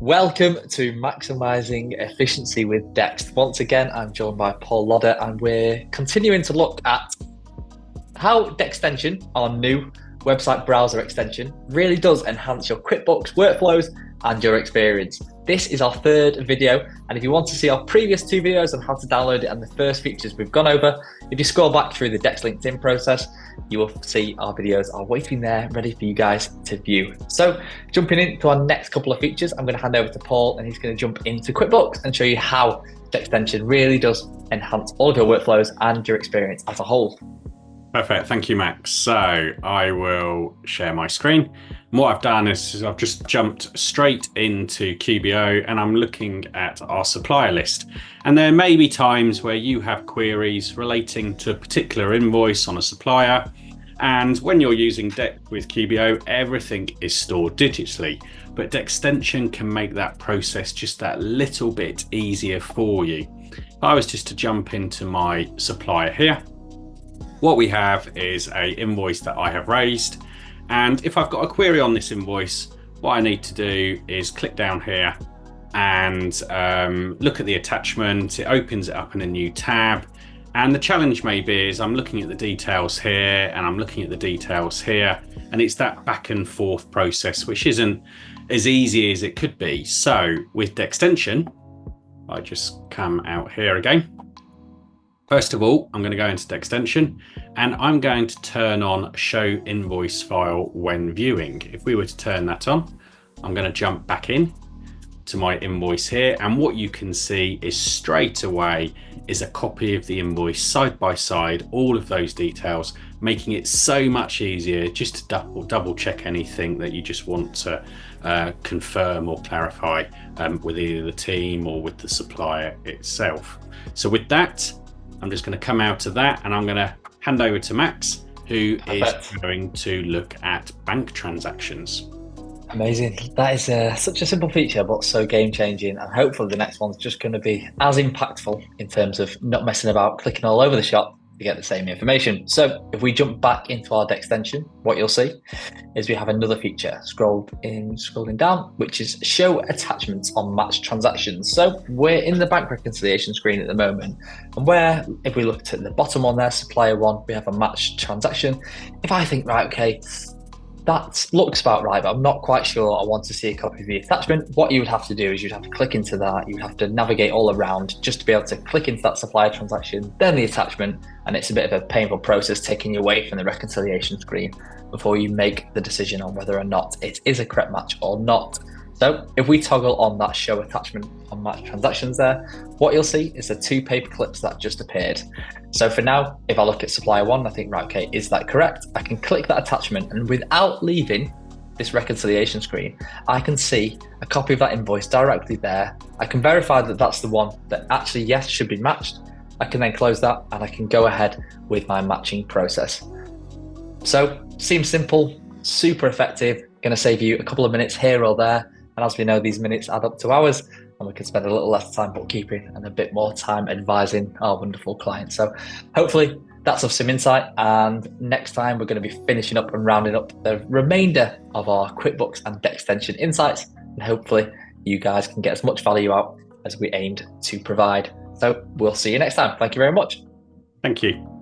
Welcome to Maximising Efficiency with Dext. Once again, I'm joined by Paul Lodder, and we're continuing to look at how Dextension, our new website browser extension, really does enhance your QuickBooks workflows and your experience. This is our third video, and if you want to see our previous two videos on how to download it and the first features we've gone over, if you scroll back through the Dext LinkedIn process, you will see our videos are waiting there, ready for you guys to view. So jumping into our next couple of features, I'm going to hand over to Paul, and he's going to jump into QuickBooks and show you how Dextension really does enhance all of your workflows and your experience as a whole. Perfect, thank you, Max. So I will share my screen. And what I've done is I've just jumped straight into QBO and I'm looking at our supplier list. And there may be times where you have queries relating to a particular invoice on a supplier. And when you're using Dext with QBO, everything is stored digitally. But Dextension can make that process just that little bit easier for you. If I was just to jump into my supplier here, what we have is an invoice that I have raised. And if I've got a query on this invoice, what I need to do is click down here and look at the attachment. It opens it up in a new tab. And the challenge maybe is I'm looking at the details here and I'm looking at the details here. And it's that back and forth process, which isn't as easy as it could be. So with Dextension, I just come out here again. First of all, I'm going to go into Dextension and I'm going to turn on Show Invoice File when viewing. If we were to turn that on, I'm going to jump back in to my invoice here. And what you can see is straight away is a copy of the invoice side by side, all of those details, making it so much easier just to double check anything that you just want to confirm or clarify with either the team or with the supplier itself. So with that, I'm just going to come out of that and I'm going to hand over to Max, who is going to look at bank transactions. Amazing. That is such a simple feature, but so game-changing. And hopefully the next one's just going to be as impactful in terms of not messing about, clicking all over the shop to get the same information. So if we jump back into our Dextension, what you'll see is we have another feature scrolling down, which is show attachments on matched transactions. So we're in the bank reconciliation screen at the moment, and where if we look at the bottom one there, supplier one, we have a matched transaction. If I think, right, okay, that looks about right, but I'm not quite sure I want to see a copy of the attachment, what you would have to do is you'd have to click into that, you'd have to navigate all around just to be able to click into that supplier transaction, then the attachment, and it's a bit of a painful process taking you away from the reconciliation screen before you make the decision on whether or not it is a correct match or not. So if we toggle on that show attachment on match transactions there, what you'll see is the two paper clips that just appeared. So for now, if I look at supplier one, I think, right, okay, is that correct? I can click that attachment and without leaving this reconciliation screen, I can see a copy of that invoice directly there. I can verify that that's the one that actually, yes, should be matched. I can then close that and I can go ahead with my matching process. So seems simple, super effective, going to save you a couple of minutes here or there. And as we know, these minutes add up to hours, and we can spend a little less time bookkeeping and a bit more time advising our wonderful clients. So hopefully that's of some insight. And next time we're going to be finishing up and rounding up the remainder of our QuickBooks and Dextension insights. And hopefully you guys can get as much value out as we aimed to provide. So we'll see you next time. Thank you very much. Thank you.